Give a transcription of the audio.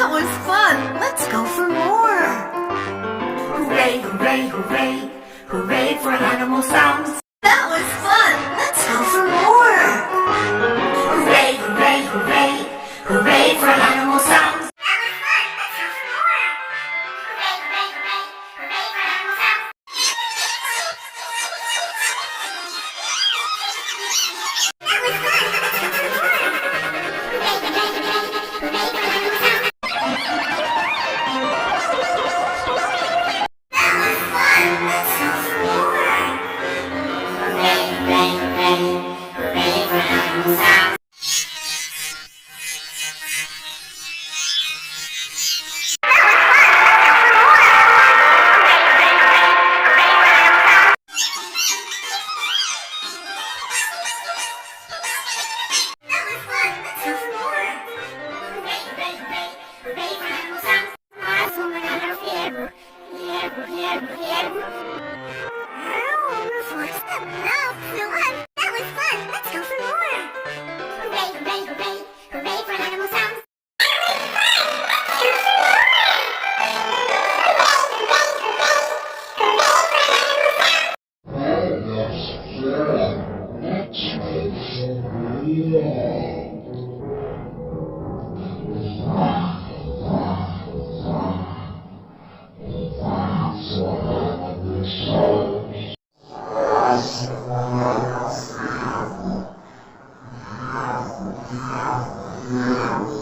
That was fun! Let's go for more! Hooray, hooray, hooray! Hooray for animal sounds! That was fun! Let's go for more! Hooray, hooray, hooray! Hooray for animal sounds! That was fun! Let's go for more! Hooray, hooray, hooray! Hooray for animal sounds! That was fun! Let's go for more! Hooray, hooray, hooray! Hooray for animal sounds! That was fun! Let's go for more! Hooray, hooray, hooray! Hooray for animal sounds! Yeah.